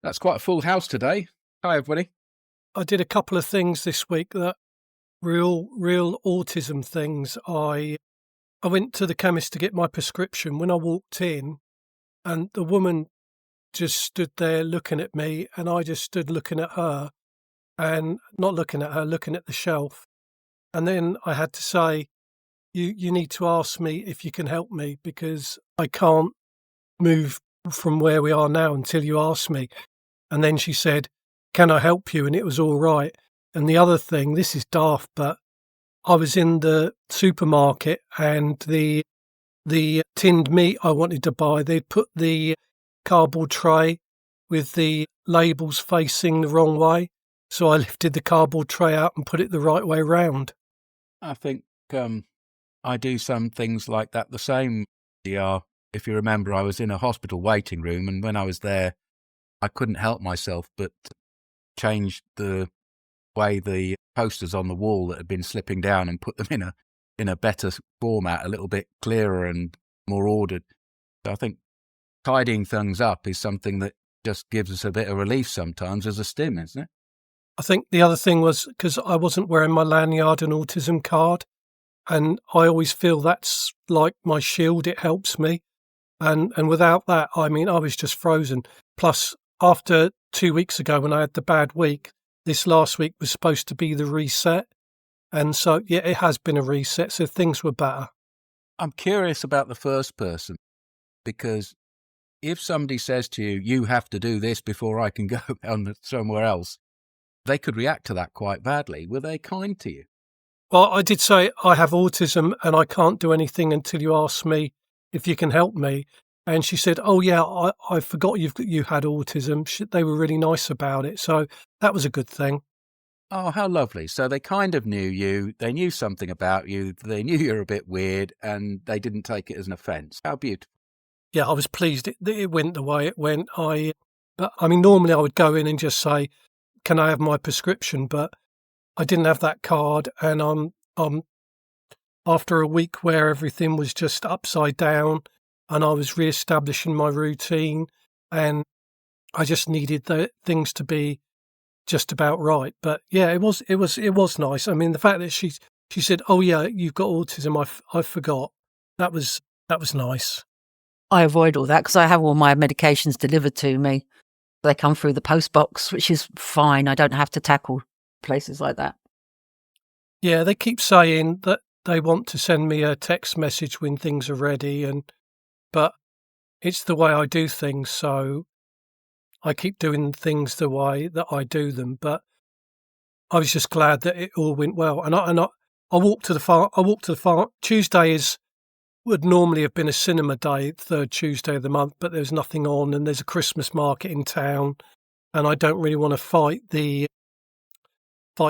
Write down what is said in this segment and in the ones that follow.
That's quite a full house today. Hi, everybody. I did a couple of things this week that real autism things. I went to the chemist to get my prescription. When I walked in, and the woman just stood there looking at me, and I just stood looking at her, and not looking at her, looking at the shelf. And then I had to say, "You need to ask me if you can help me because I can't move from where we are now until you ask me." And then she said, "Can I help you?" And it was all right. And the other thing, this is daft, but I was in the supermarket and the tinned meat I wanted to buy, they'd put the cardboard tray with the labels facing the wrong way. So I lifted the cardboard tray out and put it the right way round. I think I do some things like that the same. If you remember, I was in a hospital waiting room, and when I was there, I couldn't help myself but change the way the posters on the wall that had been slipping down and put them in a better format, a little bit clearer and more ordered. So I think tidying things up is something that just gives us a bit of relief sometimes as a stim, isn't it? I think the other thing was because I wasn't wearing my lanyard and autism card, and I always feel that's like my shield. It helps me. And without that, I mean, I was just frozen. Plus, after 2 weeks ago when I had the bad week, this last week was supposed to be the reset. And so, yeah, it has been a reset. So things were better. I'm curious about the first person, because if somebody says to you, you have to do this before I can go on somewhere else, they could react to that quite badly. Were they kind to you? Well, I did say I have autism and I can't do anything until you ask me if you can help me. And she said, "Oh yeah, I forgot you had autism." They were really nice about it, so that was a good thing. Oh, how lovely. So they kind of knew you, they knew something about you, they knew you're a bit weird, and they didn't take it as an offence. How beautiful. Yeah, I was pleased it went the way it went. But I mean, normally I would go in and just say, "Can I have my prescription?" But I didn't have that card, and I'm after a week where everything was just upside down, and I was re-establishing my routine, and I just needed the things to be just about right. But yeah, it was nice. I mean, the fact that she said, "Oh yeah, you've got autism," I forgot. That was nice. I avoid all that because I have all my medications delivered to me. They come through the post box, which is fine. I don't have to tackle places like that. Yeah, they keep saying that they want to send me a text message when things are ready, but it's the way I do things, so I keep doing things the way that I do them. But I was just glad that it all went well, and I walked to the farm. I walked to the farm. Tuesday would normally have been a cinema day, third Tuesday of the month, but there's nothing on, and there's a Christmas market in town, and I don't really want to fight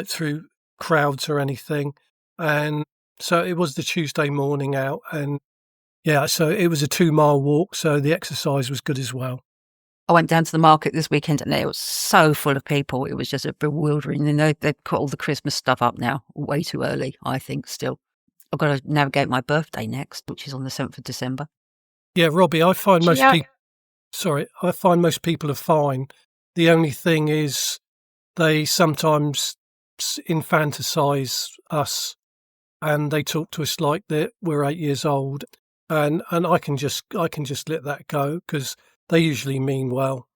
through crowds or anything. And so it was the Tuesday morning out, and yeah, so it was a 2 mile walk, so the exercise was good as well. I went down to the market this weekend and it was so full of people. It was just a bewildering. They've put all the Christmas stuff up now, way too early, I think, still. I've got to navigate my birthday next, which is on the 7th of December. Yeah, Robbie, I find most Yeah. people. Sorry, I find most people are fine. The only thing is they sometimes infantilize us, and they talk to us like that we're 8 years old, and I can just let that go because they usually mean well.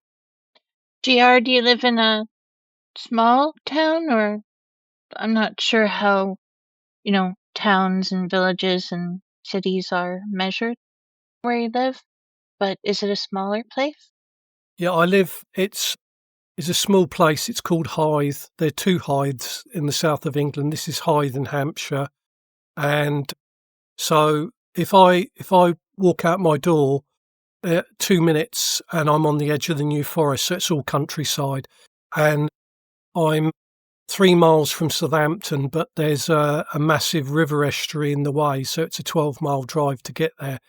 GR, do you live in a small town, or I'm not sure how, towns and villages and cities are measured where you live, but is it a smaller place? Yeah, I live. It's a small place. It's called Hythe. There are two Hythes in the south of England. This is Hythe in Hampshire, and so if I walk out my door, 2 minutes, and I'm on the edge of the New Forest. So it's all countryside, and I'm 3 miles from Southampton, but there's a massive river estuary in the way, so it's a 12-mile drive to get there.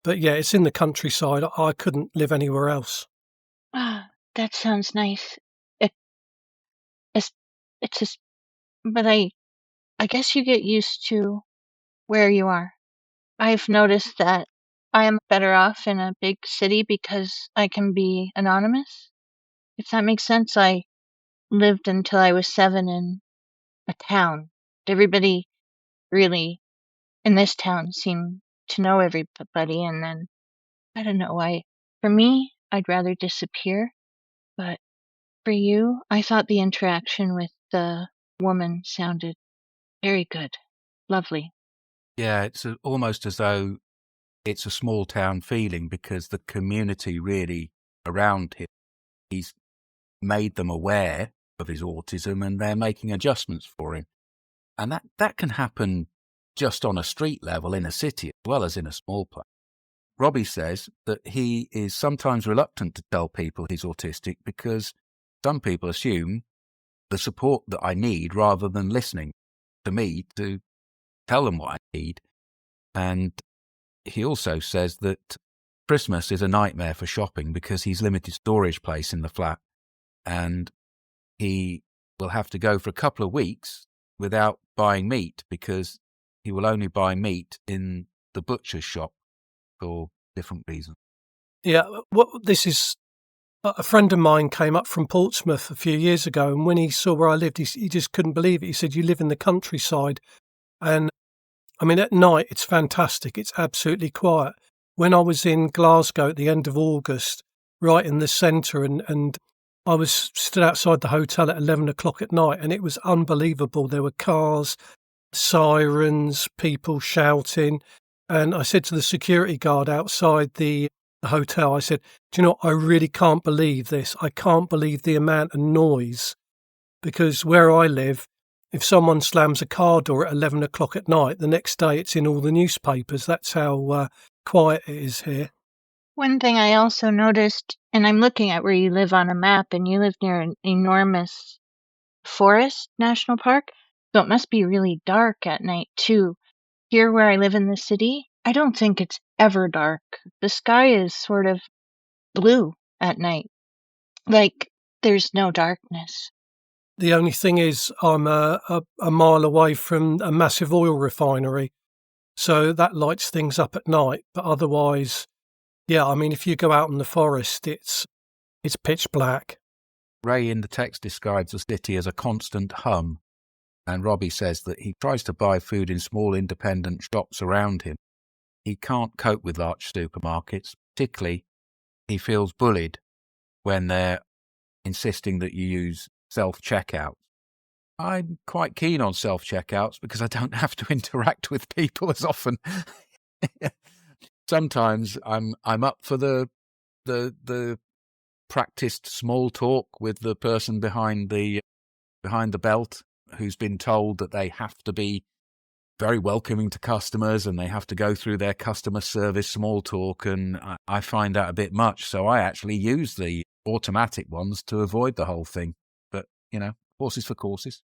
But yeah, it's in the countryside. I couldn't live anywhere else. Ah, that sounds nice. It, it's, it's just, but I guess you get used to where you are. I've noticed that I am better off in a big city because I can be anonymous. if that makes sense. I lived until I was 7 in a town. Everybody really in this town seemed to know everybody, and then I don't know why. For me, I'd rather disappear, but for you, I thought the interaction with the woman sounded very good. Lovely. Yeah, it's almost as though it's a small town feeling because the community really around him, he's made them aware of his autism and they're making adjustments for him. And that can happen just on a street level in a city as well as in a small place. Robbie says that he is sometimes reluctant to tell people he's autistic because some people assume the support that I need rather than listening to me to tell them what I need. And he also says that Christmas is a nightmare for shopping because he's limited storage place in the flat and he will have to go for a couple of weeks without buying meat because he will only buy meat in the butcher's shop for different reasons. Yeah, this is a friend of mine came up from Portsmouth a few years ago, and when he saw where I lived, he just couldn't believe it. He said, "You live in the countryside," and I mean, at night it's fantastic. It's absolutely quiet. When I was in Glasgow at the end of August, right in the centre, and I was stood outside the hotel at 11 o'clock at night, and it was unbelievable. There were cars, sirens, people shouting. And I said to the security guard outside the hotel, I said, "Do you know, I really can't believe this. I can't believe the amount of noise." Because where I live, if someone slams a car door at 11 o'clock at night, the next day it's in all the newspapers. That's how quiet it is here. One thing I also noticed, and I'm looking at where you live on a map, and you live near an enormous forest national park, so it must be really dark at night too. Here where I live in the city, I don't think it's ever dark. The sky is sort of blue at night, like there's no darkness. The only thing is I'm a mile away from a massive oil refinery, so that lights things up at night. But otherwise, yeah, I mean, if you go out in the forest, it's pitch black. Ray in the text describes the city as a constant hum, and Robbie says that he tries to buy food in small independent shops around him. He can't cope with large supermarkets, particularly he feels bullied when they're insisting that you use self-checkout. I'm quite keen on self-checkouts because I don't have to interact with people as often. Sometimes I'm up for the practiced small talk with the person behind the belt who's been told that they have to be very welcoming to customers and they have to go through their customer service small talk, and I find that a bit much, so I actually use the automatic ones to avoid the whole thing. But, horses for courses.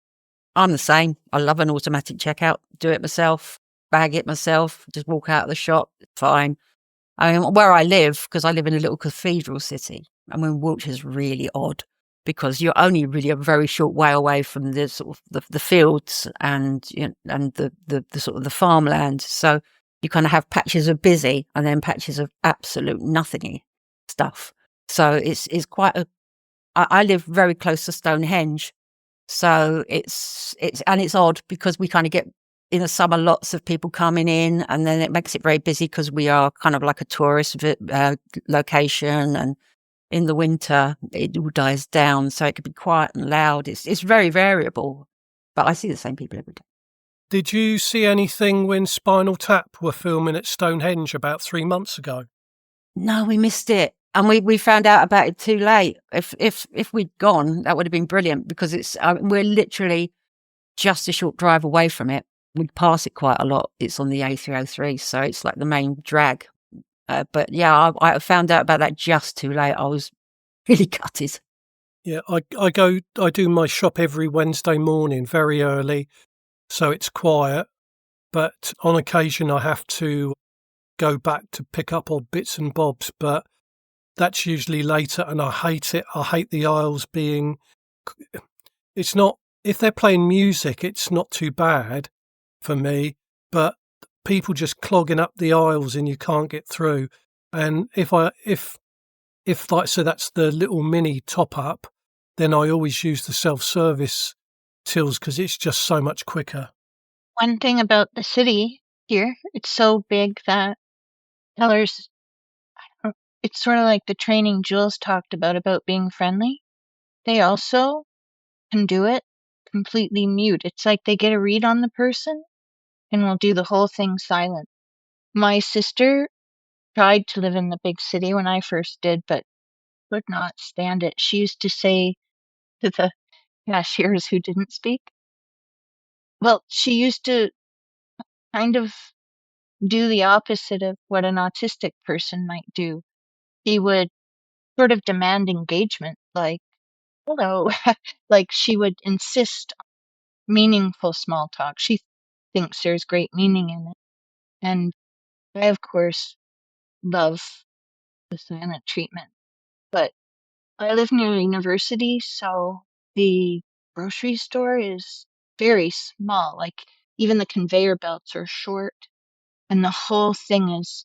I'm the same. I love an automatic checkout. Do it myself, bag it myself, just walk out of the shop, fine. I mean, where I live, because I live in a little cathedral city, I mean, Wiltshire's really odd because you're only really a very short way away from the sort of the fields and and the sort of the farmland. So you kind of have patches of busy and then patches of absolute nothingy stuff. So it's quite I live very close to Stonehenge, so it's odd because we kind of get in the summer lots of people coming in, and then it makes it very busy because we are kind of like a tourist location, and in the winter it all dies down, so it could be quiet and loud. It's very variable, but I see the same people every day. Did you see anything when Spinal Tap were filming at Stonehenge about 3 months ago? No, we missed it. And we found out about it too late. If we'd gone, that would have been brilliant because we're literally just a short drive away from it. We pass it quite a lot. It's on the A303, so it's like the main drag. But yeah, I found out about that just too late. I was really gutted. Yeah, I do my shop every Wednesday morning very early, so it's quiet. But on occasion I have to go back to pick up odd bits and bobs, but that's usually later, and I hate it. I hate the aisles being... It's not... If they're playing music, it's not too bad for me, but people just clogging up the aisles and you can't get through. And if if, like, so that's the little mini top up, then I always use the self-service tills because it's just so much quicker. One thing about the city here, it's so big that tellers, it's sort of like the training Jules talked about being friendly. They also can do it completely mute. It's like they get a read on the person and will do the whole thing silent. My sister tried to live in the big city when I first did, but could not stand it. She used to say to the cashiers who didn't speak, well, she used to kind of do the opposite of what an autistic person might do. She would sort of demand engagement, like, hello, like she would insist on meaningful small talk. She thinks there's great meaning in it. And I, of course, love the silent treatment. But I live near a university, so the grocery store is very small. Like, even the conveyor belts are short, and the whole thing is,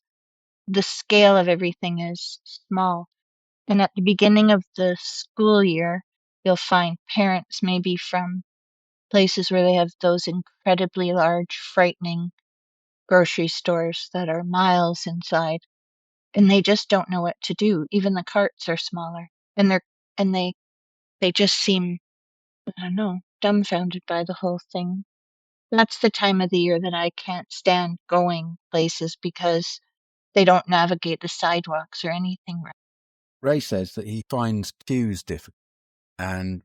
the scale of everything is small. And at the beginning of the school year, you'll find parents maybe from places where they have those incredibly large, frightening grocery stores that are miles inside, and they just don't know what to do. Even the carts are smaller, and they just seem, I don't know, dumbfounded by the whole thing. That's the time of the year that I can't stand going places because they don't navigate the sidewalks or anything right. Ray says that he finds queues difficult, and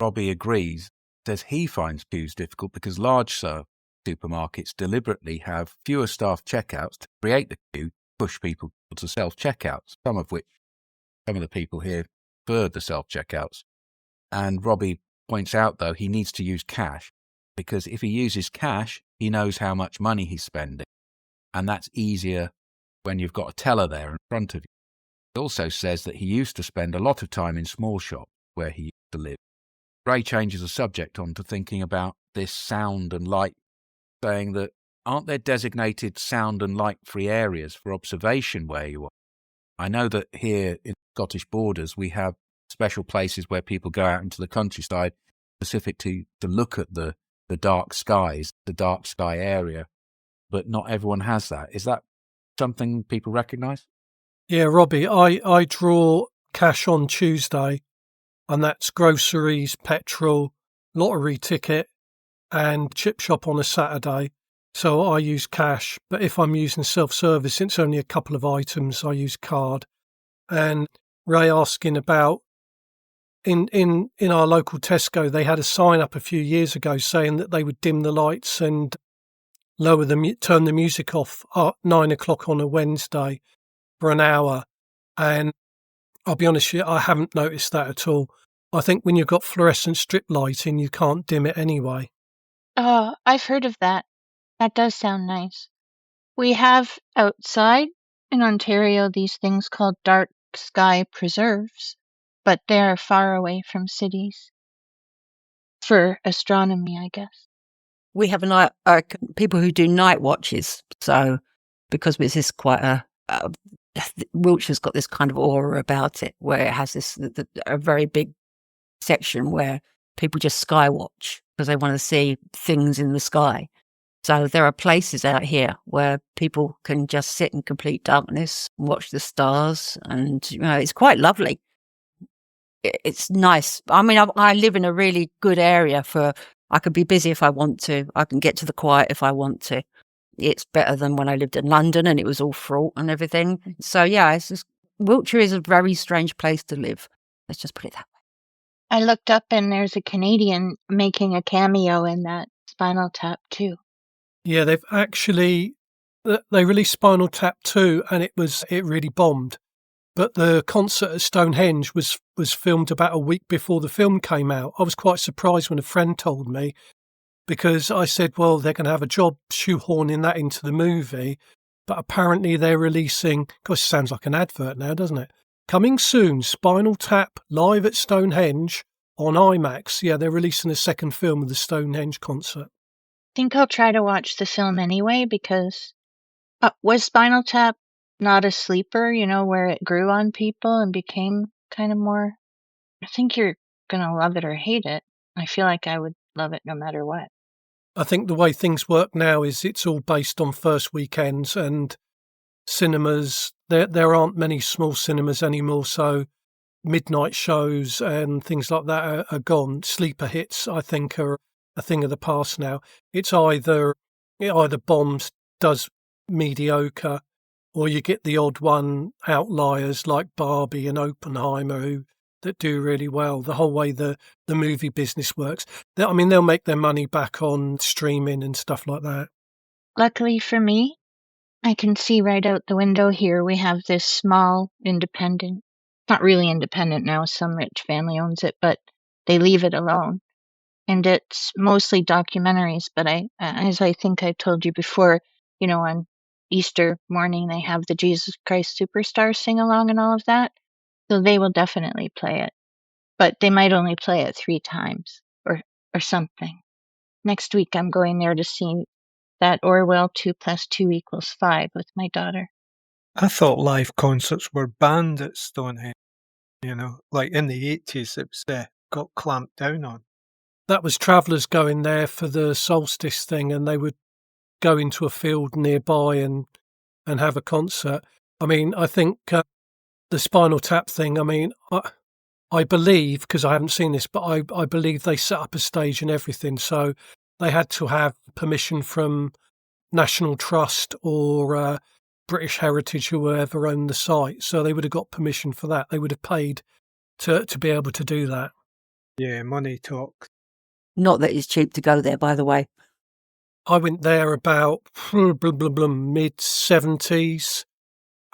Robbie agrees, says he finds queues difficult because large supermarkets deliberately have fewer staff checkouts to create the queue, push people to self-checkouts, some of the people here prefer the self-checkouts. And Robbie points out, though, he needs to use cash, because if he uses cash, he knows how much money he's spending, and that's easier when you've got a teller there in front of you. He also says that he used to spend a lot of time in small shops where he used to live. Ray changes the subject on to thinking about this sound and light, saying that aren't there designated sound and light-free areas for observation where you are? I know that here in Scottish borders we have special places where people go out into the countryside specific to look at the dark skies, the dark sky area, but not everyone has that. Is that something people recognise? Yeah, Robbie, I draw cash on Tuesday, and that's groceries, petrol, lottery ticket, and chip shop on a Saturday. So I use cash, but if I'm using self-service, it's only a couple of items, I use card. And Ray asking about, in our local Tesco, they had a sign up a few years ago saying that they would dim the lights and turn the music off at 9 o'clock on a Wednesday for an hour. And I'll be honest with you, I haven't noticed that at all. I think when you've got fluorescent strip lighting, you can't dim it anyway. Oh, I've heard of that. That does sound nice. We have outside in Ontario these things called dark sky preserves, but they are far away from cities. For astronomy, I guess. We have people who do night watches. So because this is quite Wiltshire's got this kind of aura about it, where it has a very big section where people just sky watch because they want to see things in the sky. So there are places out here where people can just sit in complete darkness, watch the stars, and it's quite lovely. It's nice. I mean, I live in a really good area I can be busy if I want to. I can get to the quiet if I want to. It's better than when I lived in London and it was all fraught and everything. So yeah, Wiltshire is a very strange place to live. Let's just put it that way. I looked up and there's a Canadian making a cameo in that Spinal Tap too. Yeah, they released Spinal Tap 2 and it really bombed. But the concert at Stonehenge was filmed about a week before the film came out. I was quite surprised when a friend told me, because I said, well, they're going to have a job shoehorning that into the movie. But apparently they're releasing, gosh, it sounds like an advert now, doesn't it? Coming soon, Spinal Tap live at Stonehenge on IMAX. Yeah, they're releasing a second film of the Stonehenge concert. I think I'll try to watch the film anyway because was Spinal Tap not a sleeper, where it grew on people and became kind of more. I think you're gonna love it or hate it. I feel like I would love it no matter what. I think the way things work now is it's all based on first weekends, and cinemas, there aren't many small cinemas anymore, so midnight shows and things like that are gone. Sleeper hits, I think, are a thing of the past now. It either bombs, does mediocre, or you get the odd one outliers like Barbie and Oppenheimer that do really well. The whole way the movie business works, I mean, they'll make their money back on streaming and stuff like that. Luckily for me, I can see right out the window here. We have this small independent, not really independent now, some rich family owns it, but they leave it alone. And it's mostly documentaries, but as I think I told you before, on Easter morning, they have the Jesus Christ Superstar sing along and all of that. So they will definitely play it, but they might only play it 3 times or something. Next week, I'm going there to see that Orwell 2 + 2 = 5 with my daughter. I thought live concerts were banned at Stonehenge. Like in the 80s, it was got clamped down on. That was travellers going there for the solstice thing, and they would go into a field nearby and have a concert. I mean, I think the Spinal Tap thing, I mean, I believe, because I haven't seen this, but I believe they set up a stage and everything. So they had to have permission from National Trust or British Heritage, whoever owned the site. So they would have got permission for that. They would have paid to be able to do that. Yeah, money talks. Not that it's cheap to go there, by the way. I went there about mid-70s,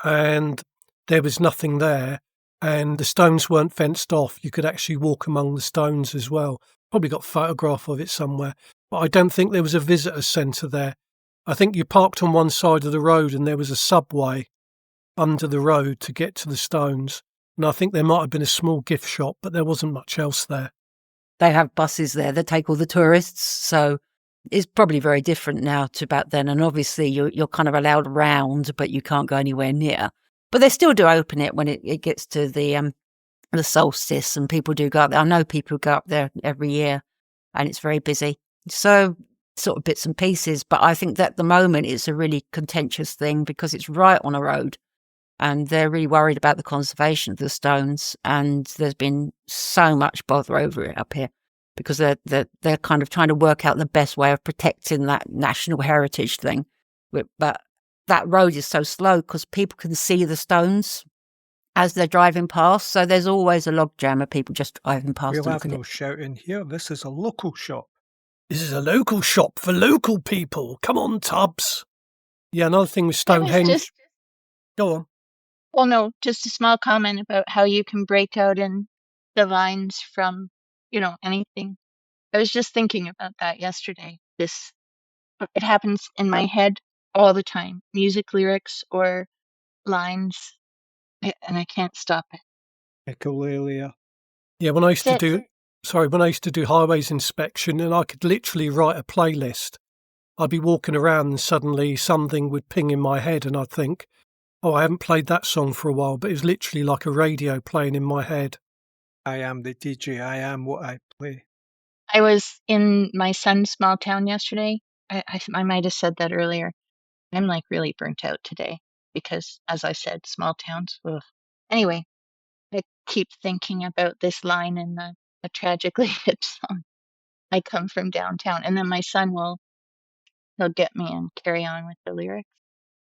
and there was nothing there, and the stones weren't fenced off. You could actually walk among the stones as well. Probably got a photograph of it somewhere, but I don't think there was a visitor centre there. I think you parked on one side of the road and there was a subway under the road to get to the stones, and I think there might have been a small gift shop, but there wasn't much else there. They have buses there that take all the tourists, so it's probably very different now to back then. And obviously you're kind of allowed around, but you can't go anywhere near. But they still do open it when it gets to the solstice, and people do go up there. I know people go up there every year, and it's very busy. So sort of bits and pieces. But I think that at the moment it's a really contentious thing because it's right on a road, and they're really worried about the conservation of the stones. And there's been so much bother over it up here because they're kind of trying to work out the best way of protecting that national heritage thing. But that road is so slow because people can see the stones as they're driving past. So there's always a logjam of people just driving past. We'll have no shouting here. This is a local shop. This is a local shop for local people. Come on, Tubbs. Yeah, another thing with Stonehenge. Go on. Well, no, just a small comment about how you can break out in the lines from, anything. I was just thinking about that yesterday. It happens in my head all the time. Music lyrics or lines, and I can't stop it. Echolalia. Yeah, when I used to do highways inspection, and I could literally write a playlist. I'd be walking around and suddenly something would ping in my head and I'd think, oh, I haven't played that song for a while, but it's literally like a radio playing in my head. I am the DJ. I am what I play. I was in my son's small town yesterday. I might have said that earlier. I'm like really burnt out today because, as I said, small towns. Ugh. Anyway, I keep thinking about this line in the Tragically Hip song. I come from downtown, and then my son he'll get me and carry on with the lyrics.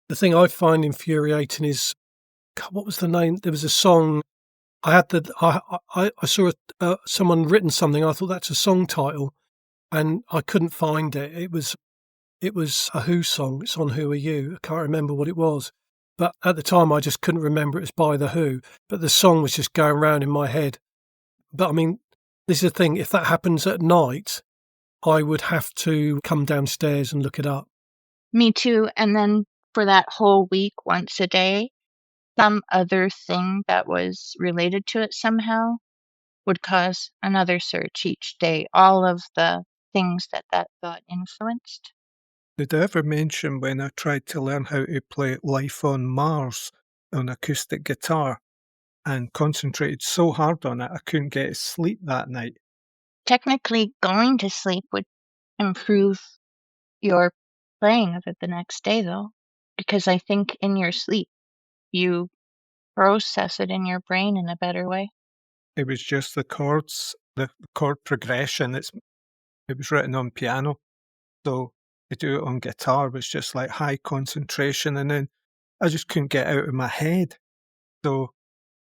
The thing I find infuriating is, what was the name? There was a song. I saw someone written something. I thought that's a song title, and I couldn't find it. It was a Who song. It's on Who Are You? I can't remember what it was, but at the time I just couldn't remember it was by the Who. But the song was just going around in my head. But I mean, this is the thing. If that happens at night, I would have to come downstairs and look it up. Me too. And then for that whole week, once a day, some other thing that was related to it somehow would cause another search each day. All of the things that thought influenced. Did I ever mention when I tried to learn how to play Life on Mars on acoustic guitar and concentrated so hard on it I couldn't get to sleep that night? Technically, going to sleep would improve your playing of it the next day, though, because I think in your sleep you process it in your brain in a better way. It was just the chords, the chord progression. It was written on piano, so to do it on guitar was just like high concentration, and then I just couldn't get out of my head. So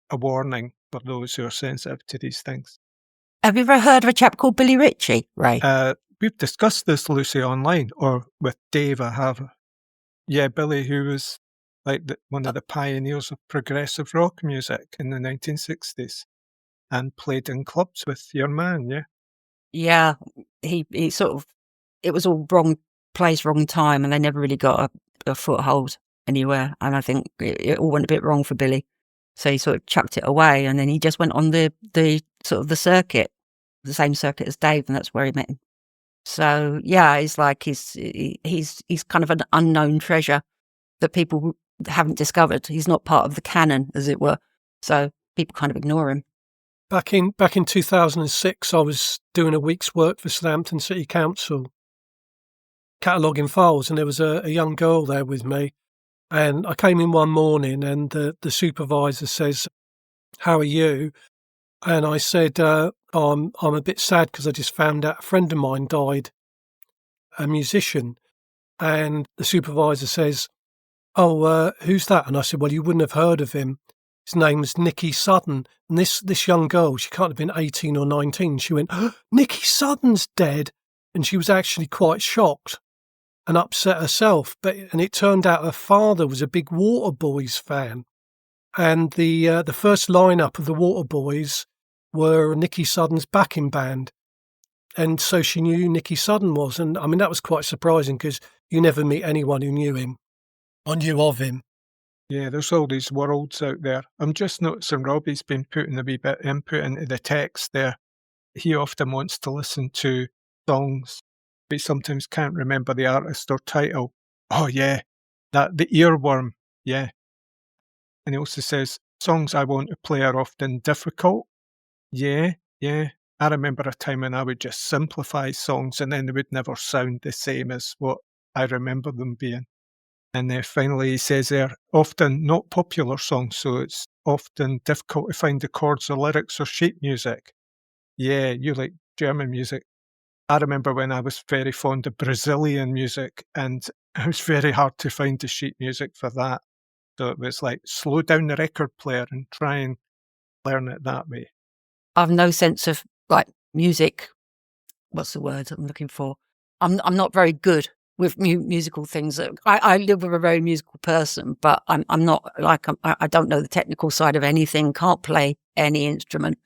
a warning for those who are sensitive to these things. Have you ever heard of a chap called Billy Ritchie, Ray? We've discussed this, Lucy, online, or with Dave, I have. Yeah, Billy, who was like one of the pioneers of progressive rock music in the 1960s and played in clubs with your man, yeah? Yeah, he sort of, it was all wrong place, wrong time, and they never really got a foothold anywhere. And I think it all went a bit wrong for Billy. So he sort of chucked it away, and then he just went on the sort of the circuit, the same circuit as Dave, and that's where he met him. So yeah, he's like he's kind of an unknown treasure that people haven't discovered. He's not part of the canon, as it were. So people kind of ignore him. Back in 2006, I was doing a week's work for Southampton City Council, cataloguing files, and there was a young girl there with me. And I came in one morning, and the supervisor says, "How are you?" And I said, I'm a bit sad because I just found out a friend of mine died, a musician." And the supervisor says, "Oh, who's that?" And I said, "Well, you wouldn't have heard of him. His name was Nicky Sudden." And this young girl, she can't have been 18 or 19. She went, "Oh, Nicky Sudden's dead." And she was actually quite shocked and upset herself. And it turned out her father was a big Waterboys fan. And the first lineup of the Waterboys were Nicky Sudden's backing band. And so she knew who Nicky Sudden was. And I mean, that was quite surprising because you never meet anyone who knew him or knew of him. Yeah, there's all these worlds out there. I'm just noticing Robbie's been putting a wee bit of input into the text there. He often wants to listen to songs, but he sometimes can't remember the artist or title. Oh yeah, the earworm, yeah. And he also says, songs I want to play are often difficult. Yeah, yeah. I remember a time when I would just simplify songs and then they would never sound the same as what I remember them being. And then finally he says there, often not popular songs, so it's often difficult to find the chords or lyrics or sheet music. Yeah, you like German music. I remember when I was very fond of Brazilian music and it was very hard to find the sheet music for that. So it was like slow down the record player and try and learn it that way. I've no sense of like music. What's the word I'm looking for? I'm not very good with musical things. I live with a very musical person, but I'm not like I don't know the technical side of anything. Can't play any instrument.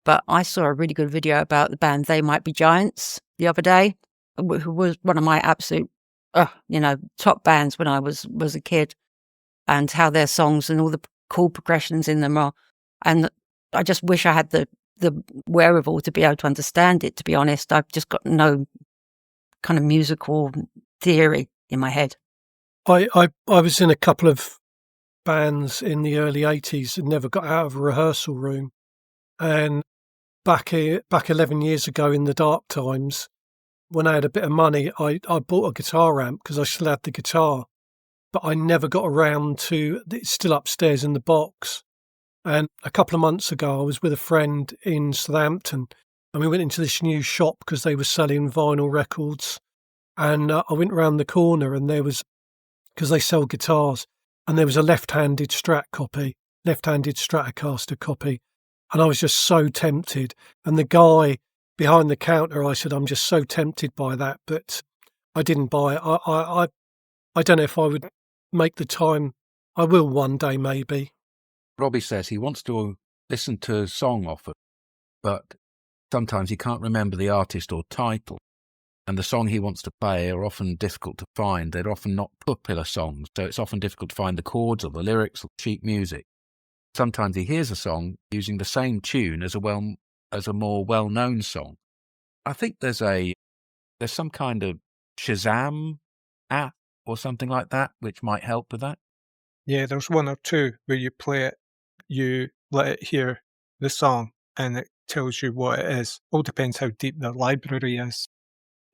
But I saw a really good video about the band They Might Be Giants the other day, who was one of my absolute, top bands when I was a kid, and how their songs and all the cool progressions in them are. And I just wish I had the wherewithal to be able to understand it, to be honest. I've just got no kind of musical theory in my head. I was in a couple of bands in the early 80s and never got out of a rehearsal room. And back 11 years ago in the dark times, when I had a bit of money, I bought a guitar amp because I still had the guitar. But I never got around to, it's still upstairs in the box. And a couple of months ago, I was with a friend in Southampton and we went into this new shop because they were selling vinyl records. And I went around the corner and there was, because they sell guitars, and there was a left-handed Stratocaster copy. And I was just so tempted. And the guy behind the counter, I said, "I'm just so tempted by that," but I didn't buy it. I don't know if I would make the time. I will one day, maybe. Robbie says he wants to listen to a song often, but sometimes he can't remember the artist or title. And the song he wants to play are often difficult to find. They're often not popular songs, so it's often difficult to find the chords or the lyrics or sheet music. Sometimes he hears a song using the same tune as a more well-known song. I think there's some kind of Shazam app or something like that, which might help with that? Yeah, there's one or two where you play it, you let it hear the song, and it tells you what it is. All depends how deep the library is.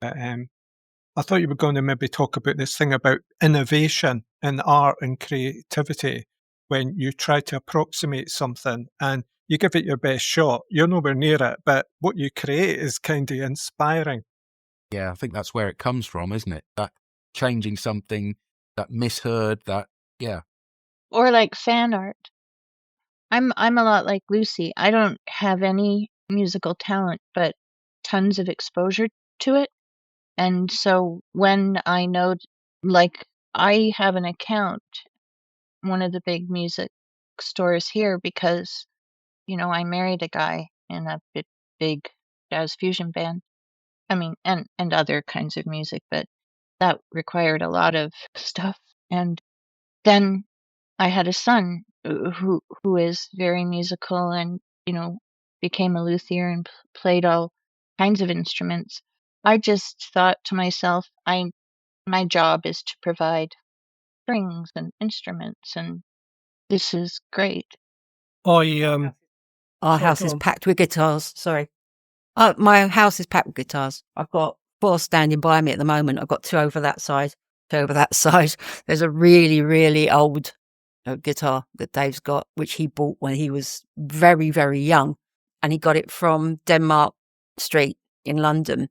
But I thought you were going to maybe talk about this thing about innovation in art and creativity. When you try to approximate something and you give it your best shot, you're nowhere near it, but what you create is kind of inspiring. Yeah, I think that's where it comes from, isn't it? That changing something, that misheard, yeah. Or like fan art. I'm a lot like Lucy. I don't have any musical talent, but tons of exposure to it. And so when I know, like, I have an account, one of the big music stores here, because, I married a guy in a big jazz fusion band. I mean, and other kinds of music, but that required a lot of stuff. And then I had a son who is very musical and, became a luthier and played all kinds of instruments. I just thought to myself, my job is to provide strings and instruments, and this is great. I Our Sorry, house go is on. packed with guitars. Sorry. My house is packed with guitars. I've got 4 standing by me at the moment. I've got 2 over that side, 2 over that side. There's a really, really old guitar that Dave's got, which he bought when he was very, very young. And he got it from Denmark Street in London.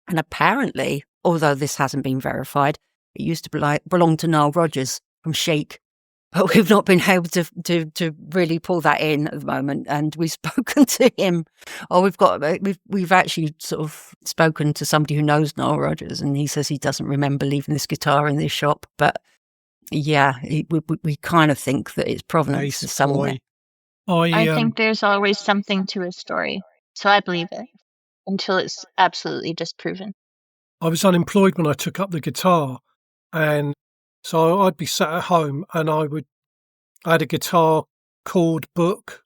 And apparently, although this hasn't been verified, it used to belong to Nile Rodgers from Chic. But we've not been able to really pull that in at the moment. And we've spoken to him. Or we've actually sort of spoken to somebody who knows Nile Rodgers, and he says he doesn't remember leaving this guitar in this shop. But yeah, we kind of think that its provenance Nice is somewhere. boy. I think there's always something to a story, so I believe it until it's absolutely disproven. I was unemployed when I took up the guitar, and so I'd be sat at home and I had a guitar chord book,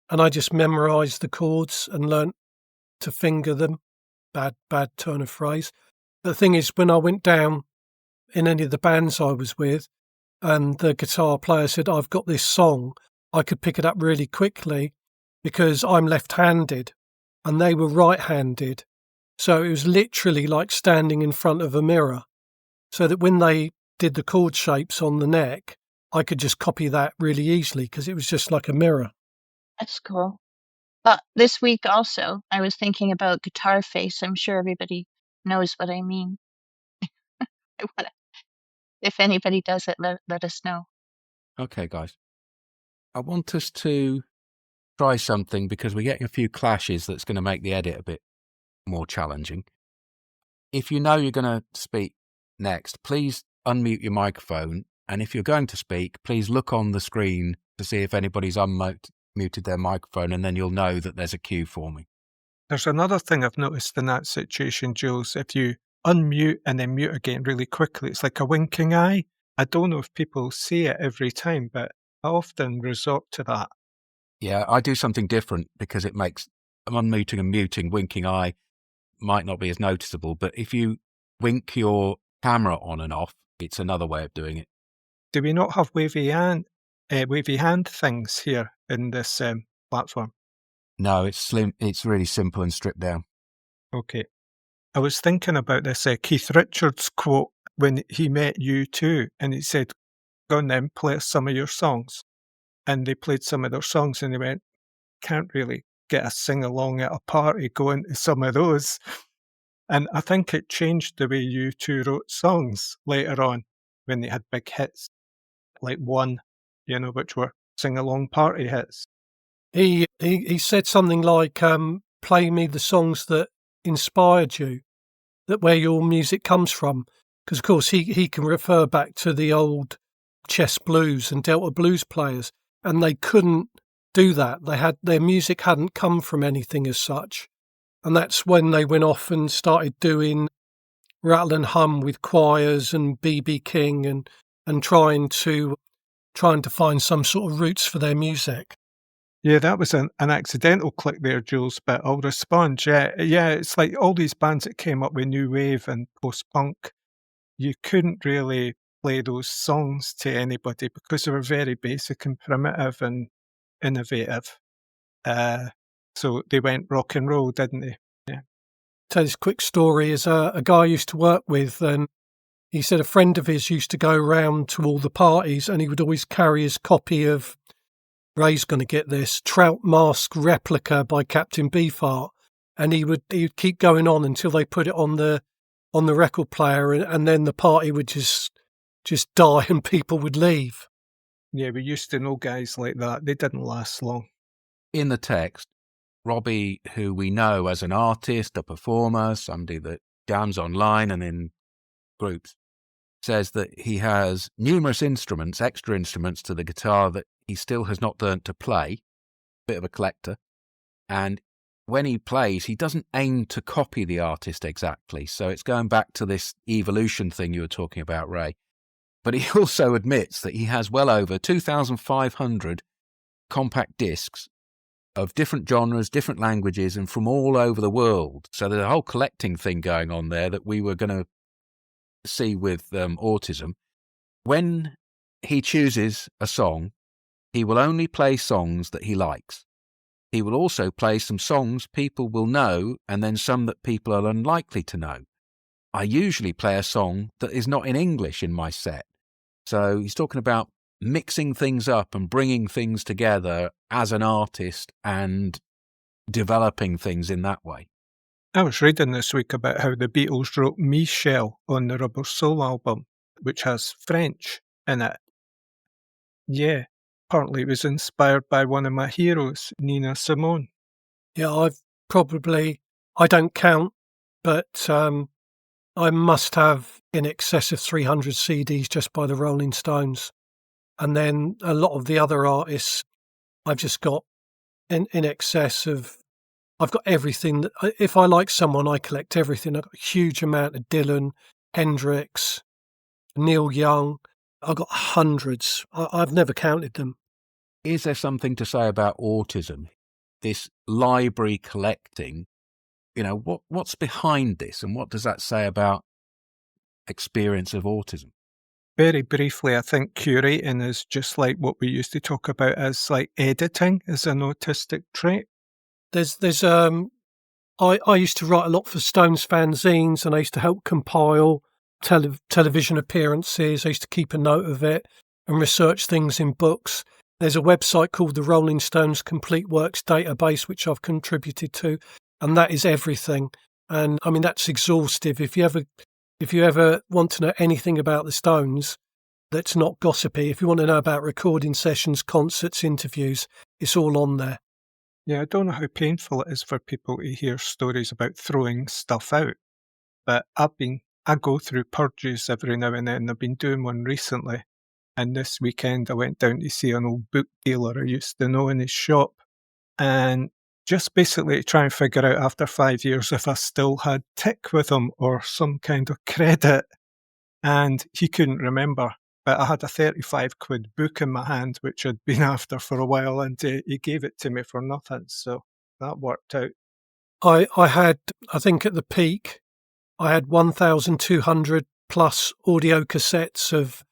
and I just memorised the chords and learnt to finger them. Bad turn of phrase. The thing is, when I went down in any of the bands I was with, and the guitar player said, "I've got this song," I could pick it up really quickly because I'm left-handed and they were right-handed. So it was literally like standing in front of a mirror, so that when they did the chord shapes on the neck, I could just copy that really easily because it was just like a mirror. That's cool. This week also, I was thinking about guitar face. I'm sure everybody knows what I mean. If anybody does it, let us know. Okay, guys. I want us to try something because we're getting a few clashes that's going to make the edit a bit more challenging. If you know you're going to speak next, please unmute your microphone. And if you're going to speak, please look on the screen to see if anybody's unmuted their microphone, and then you'll know that there's a cue for me. There's another thing I've noticed in that situation, Jules. If you unmute and then mute again really quickly, it's like a winking eye. I don't know if people see it every time, but I often resort to that. Yeah, I do something different because it makes unmuting and muting, winking eye might not be as noticeable. But if you wink your camera on and off, it's another way of doing it. Do we not have wavy hand things here in this platform? No, it's slim. It's really simple and stripped down. Okay. I was thinking about this Keith Richards quote when he met U2, and he said, "Go on then, play us some of your songs." And they played some of their songs, and they went, "Can't really get a sing-along at a party going to some of those." And I think it changed the way U2 wrote songs later on when they had big hits, like One, which were sing-along party hits. He said something like, "Play me the songs that inspired you, that where your music comes from," because of course he can refer back to the old chess blues and Delta blues players, and they couldn't do that. Their music hadn't come from anything as such, and that's when they went off and started doing rattle and hum with choirs and BB King and trying to find some sort of roots for their music. Yeah, that was an accidental click there, Jules, but I'll respond. Yeah, it's like all these bands that came up with new wave and post-punk, you couldn't really play those songs to anybody because they were very basic and primitive and innovative. So they went rock and roll, didn't they? Yeah. Tell this quick story. Is a guy I used to work with, and he said a friend of his used to go round to all the parties, and he would always carry his copy of, Ray's going to get this, Trout Mask Replica by Captain Beefheart, and he'd keep going on until they put it on the record player, and then the party would just die and people would leave. Yeah, we used to know guys like that. They didn't last long. In the text, Robbie, who we know as an artist, a performer, somebody that jams online and in groups, says that he has numerous instruments, extra instruments to the guitar that he still has not learnt to play, bit of a collector. And when he plays, he doesn't aim to copy the artist exactly. So it's going back to this evolution thing you were talking about, Ray. But he also admits that he has well over 2,500 compact discs of different genres, different languages, and from all over the world. So there's a whole collecting thing going on there that we were going to see with autism. When he chooses a song, he will only play songs that he likes. He will also play some songs people will know and then some that people are unlikely to know. I usually play a song that is not in English in my set. So he's talking about mixing things up and bringing things together as an artist and developing things in that way. I was reading this week about how the Beatles wrote Michelle on the Rubber Soul album, which has French in it. Yeah, partly it was inspired by one of my heroes, Nina Simone. Yeah, I don't count, but I must have in excess of 300 CDs just by the Rolling Stones. And then a lot of the other artists, I've just got in excess of, I've got everything. If I like someone, I collect everything. I've got a huge amount of Dylan, Hendrix, Neil Young. I've got hundreds. I've never counted them. Is there something to say about autism? This library collecting, what's behind this and what does that say about experience of autism? Very briefly, I think curating is just like what we used to talk about as like editing is an autistic trait. I used to write a lot for Stones fanzines, and I used to help compile television appearances. I used to keep a note of it and research things in books. There's a website called the Rolling Stones Complete Works Database, which I've contributed to, and that is everything. And I mean, that's exhaustive. If you ever want to know anything about the Stones that's not gossipy, if you want to know about recording sessions, concerts, interviews, it's all on there. Yeah, I don't know how painful it is for people to hear stories about throwing stuff out, but I go through purges every now and then. I've been doing one recently, and this weekend I went down to see an old book dealer I used to know in his shop, and just basically to try and figure out after 5 years if I still had tick with him or some kind of credit, and he couldn't remember. But I had a 35 quid book in my hand, which I'd been after for a while, and he gave it to me for nothing. So that worked out. I think at the peak, I had 1,200 plus audio cassettes of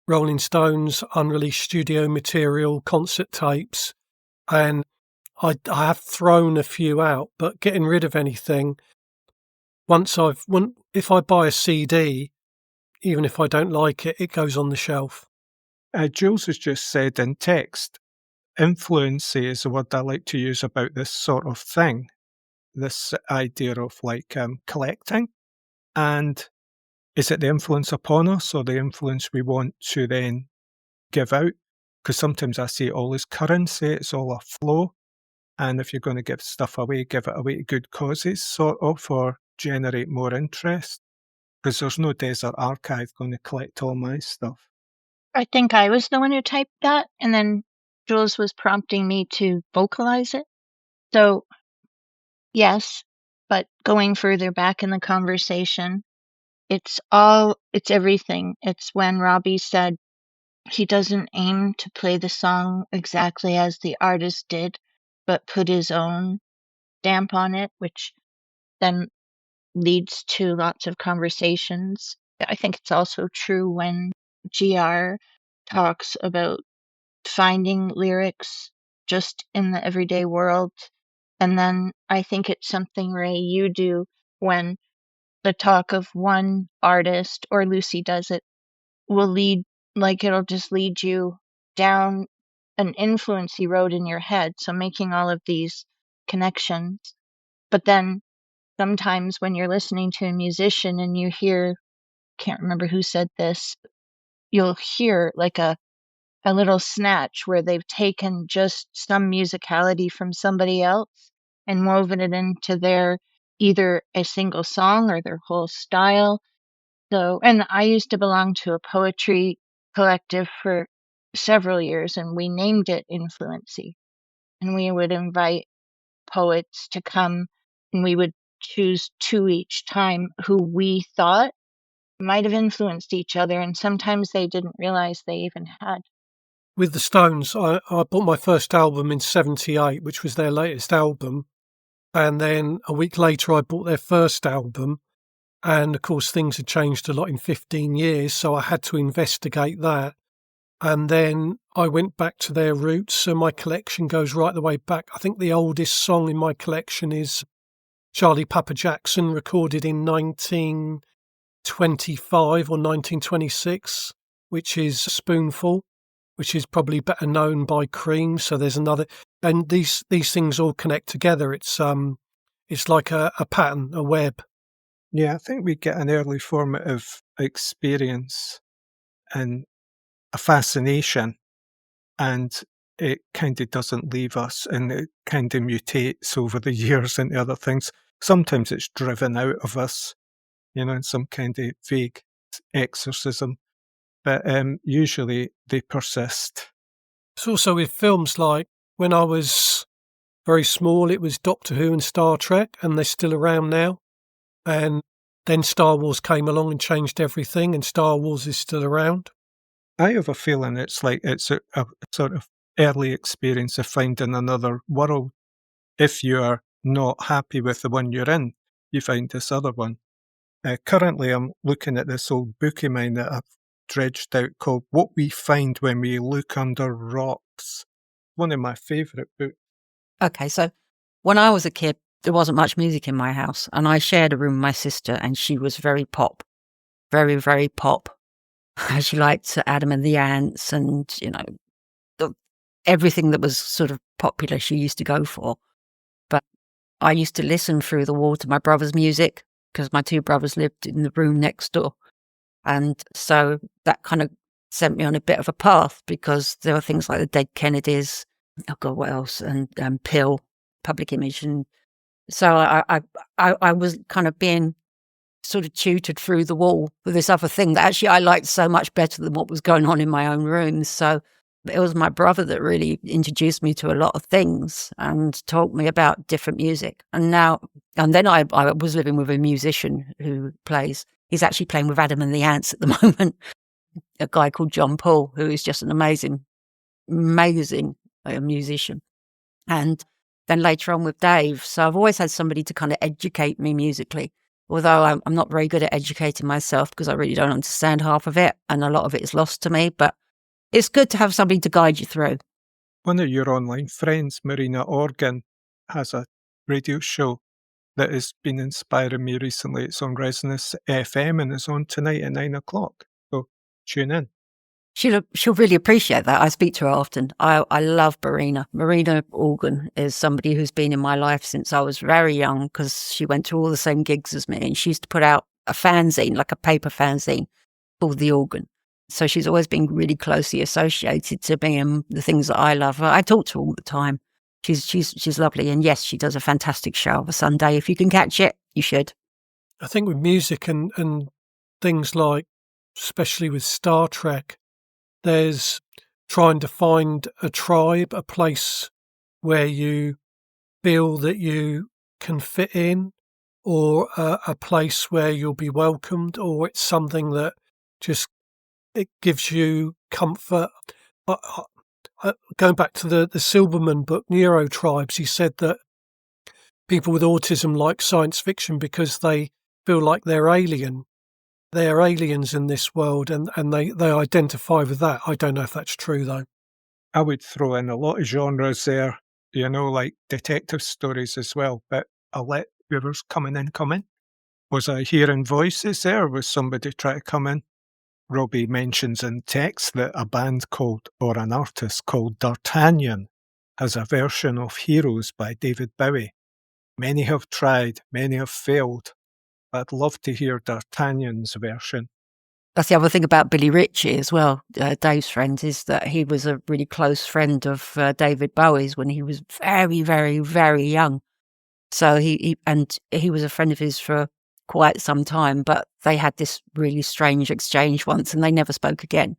Rolling Stones, unreleased studio material, concert tapes, and I have thrown a few out, but getting rid of anything, if I buy a CD, even if I don't like it, it goes on the shelf. Jules has just said in text, influence is a word I like to use about this sort of thing, this idea of like collecting. And is it the influence upon us or the influence we want to then give out? Because sometimes I see it all as currency, it's all a flow. And if you're going to give stuff away, give it away to good causes, sort of, or generate more interest. Because there's no desert archive going to collect all my stuff. I think I was the one who typed that, and then Jules was prompting me to vocalize it. So, yes, but going further back in the conversation, it's everything. It's when Robbie said he doesn't aim to play the song exactly as the artist did, but put his own stamp on it, which then leads to lots of conversations I think it's also true when GR talks about finding lyrics just in the everyday world. And then I think it's something, Ray, you do when the talk of one artist, or Lucy does it, will lead, like it'll just lead you down an influency road in your head. So making all of these connections. But then sometimes when you're listening to a musician and you hear, can't remember who said this, you'll hear like a little snatch where they've taken just some musicality from somebody else and woven it into their either a single song or their whole style. So, and I used to belong to a poetry collective for several years, and we named it Influency. And we would invite poets to come, and we would choose two each time who we thought might have influenced each other, and sometimes they didn't realize they even had. With the Stones, I bought my first album in '78, which was their latest album. And then a week later, I bought their first album. And of course, things had changed a lot in 15 years. So I had to investigate that. And then I went back to their roots. So my collection goes right the way back. I think the oldest song in my collection is Charlie Papa Jackson, recorded in 1925 or 1926, which is Spoonful, which is probably better known by Cream. So there's another, and these things all connect together. It's like a pattern, a web. Yeah, I think we get an early formative experience and a fascination, and it kind of doesn't leave us, and it kind of mutates over the years into other things. Sometimes it's driven out of us, in some kind of vague exorcism, but usually they persist. It's also with films, like when I was very small, it was Doctor Who and Star Trek, and they're still around now. And then Star Wars came along and changed everything, and Star Wars is still around. I have a feeling it's like it's a sort of early experience of finding another world. If you are not happy with the one you're in, you find this other one. Currently, I'm looking at this old book of mine that I've dredged out called What We Find When We Look Under Rocks. One of my favourite books. Okay, so when I was a kid, there wasn't much music in my house, and I shared a room with my sister, and she was very pop, very, very pop. She liked Adam and the Ants, and everything that was sort of popular she used to go for. But I used to listen through the wall to my brother's music, because my two brothers lived in the room next door. And so that kind of sent me on a bit of a path, because there were things like the Dead Kennedys, oh God, what else? And Pill, Public Image. And so I was kind of being sort of tutored through the wall with this other thing that actually I liked so much better than what was going on in my own room. So it was my brother that really introduced me to a lot of things and taught me about different music. And then I was living with a musician who plays. He's actually playing with Adam and the Ants at the moment, a guy called John Paul, who is just an amazing musician. And then later on with Dave. So I've always had somebody to kind of educate me musically, although I'm not very good at educating myself, because I really don't understand half of it, and a lot of it is lost to me. But it's good to have somebody to guide you through. One of your online friends, Marina Organ, has a radio show that has been inspiring me recently. It's on Resonance FM and it's on tonight at 9 o'clock. So tune in. She'll really appreciate that. I speak to her often. I love Marina. Marina Organ is somebody who's been in my life since I was very young, because she went to all the same gigs as me, and she used to put out a fanzine, like a paper fanzine, called The Organ. So she's always been really closely associated to me and the things that I love. I talk to her all the time. She's lovely, and yes, she does a fantastic show of a Sunday. If you can catch it, you should. I think with music and things like, especially with Star Trek, there's trying to find a tribe, a place where you feel that you can fit in, or a place where you'll be welcomed, or it's something that just, it gives you comfort. Going back to the Silberman book, Neurotribes, he said that people with autism like science fiction because they feel like they're alien. they're aliens in this world and they identify with that. I don't know if that's true, though. I would throw in a lot of genres there, like detective stories as well, but I'll let whoever's coming in come in. Was I hearing voices there? Was somebody trying to come in? Robbie mentions in text that a band called, or an artist called D'Artagnan, has a version of Heroes by David Bowie. Many have tried, many have failed. I'd love to hear D'Artagnan's version. That's the other thing about Billy Ritchie as well, Dave's friend, is that he was a really close friend of David Bowie's when he was very, very, very young. So he was a friend of his for quite some time, but they had this really strange exchange once and they never spoke again.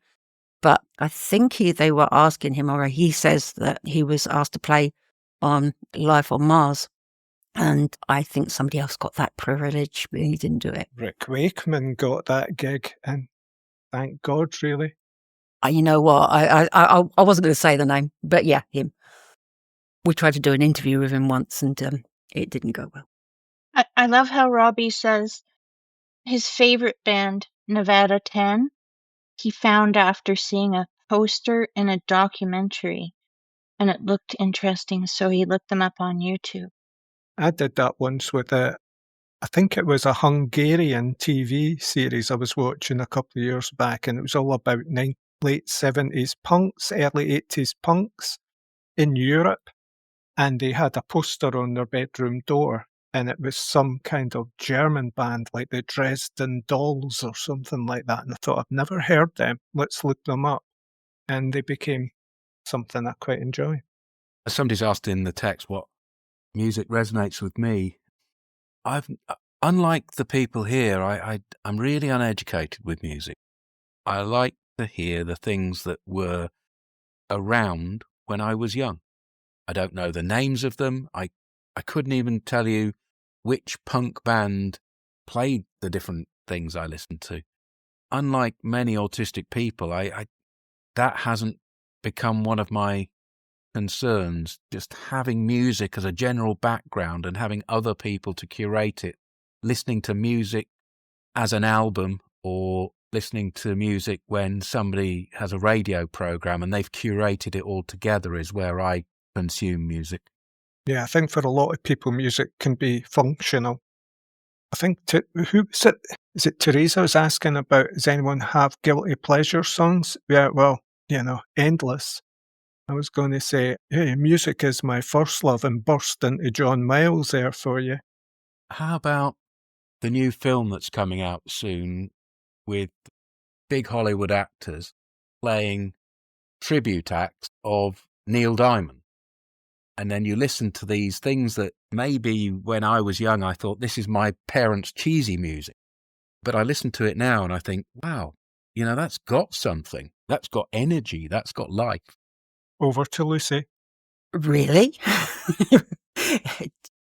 But I think they were asking him, or he says that he was asked to play on Life on Mars. And I think somebody else got that privilege, but he didn't do it. Rick Wakeman got that gig, and thank God, really. You know what? I wasn't going to say the name, but yeah, him. We tried to do an interview with him once, and it didn't go well. I love how Robbie says his favorite band, Nevada 10, he found after seeing a poster in a documentary, and it looked interesting, so he looked them up on YouTube. I did that once with I think it was a Hungarian TV series I was watching a couple of years back, and it was all about late 70s punks, early 80s punks in Europe. And they had a poster on their bedroom door, and it was some kind of German band like the Dresden Dolls or something like that. And I thought, I've never heard them. Let's look them up. And they became something I quite enjoy. Somebody's asked in the text what music resonates with me. Unlike the people here, I'm really uneducated with music. I like to hear the things that were around when I was young. I don't know the names of them. I couldn't even tell you which punk band played the different things I listened to. Unlike many autistic people, that hasn't become one of my concerns. Just having music as a general background and having other people to curate it, listening to music as an album or listening to music when somebody has a radio program and they've curated it all together is where I consume music. Yeah, I think for a lot of people, music can be functional. I think, who was it? Is it Teresa was asking about, does anyone have guilty pleasure songs? Yeah, well, endless. I was going to say, hey, music is my first love, and burst into John Miles there for you. How about the new film that's coming out soon with big Hollywood actors playing tribute acts of Neil Diamond? And then you listen to these things that maybe when I was young, I thought this is my parents' cheesy music. But I listen to it now and I think, wow, that's got something. That's got energy. That's got life. Over to Lucy. Really?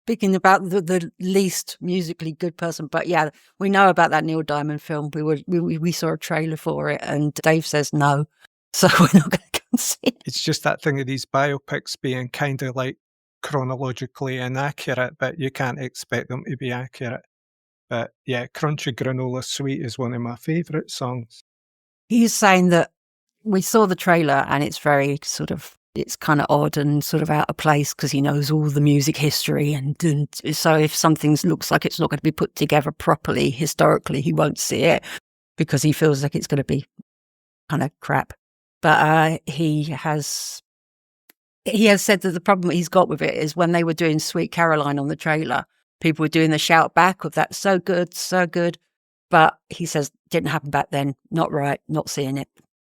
Speaking about the least musically good person, but yeah, we know about that Neil Diamond film. We saw a trailer for it, and Dave says no, so we're not going to go and see it. It's just that thing of these biopics being kind of like chronologically inaccurate, but you can't expect them to be accurate. But yeah, Crunchy Granola Sweet is one of my favourite songs. He's saying that we saw the trailer and it's very it's kind of odd and sort of out of place because he knows all the music history. And so if something looks like it's not going to be put together properly historically, he won't see it because he feels like it's going to be kind of crap. But he has said that the problem he's got with it is when they were doing Sweet Caroline on the trailer, people were doing the shout back of that, so good, so good. But he says, didn't happen back then, not right, not seeing it.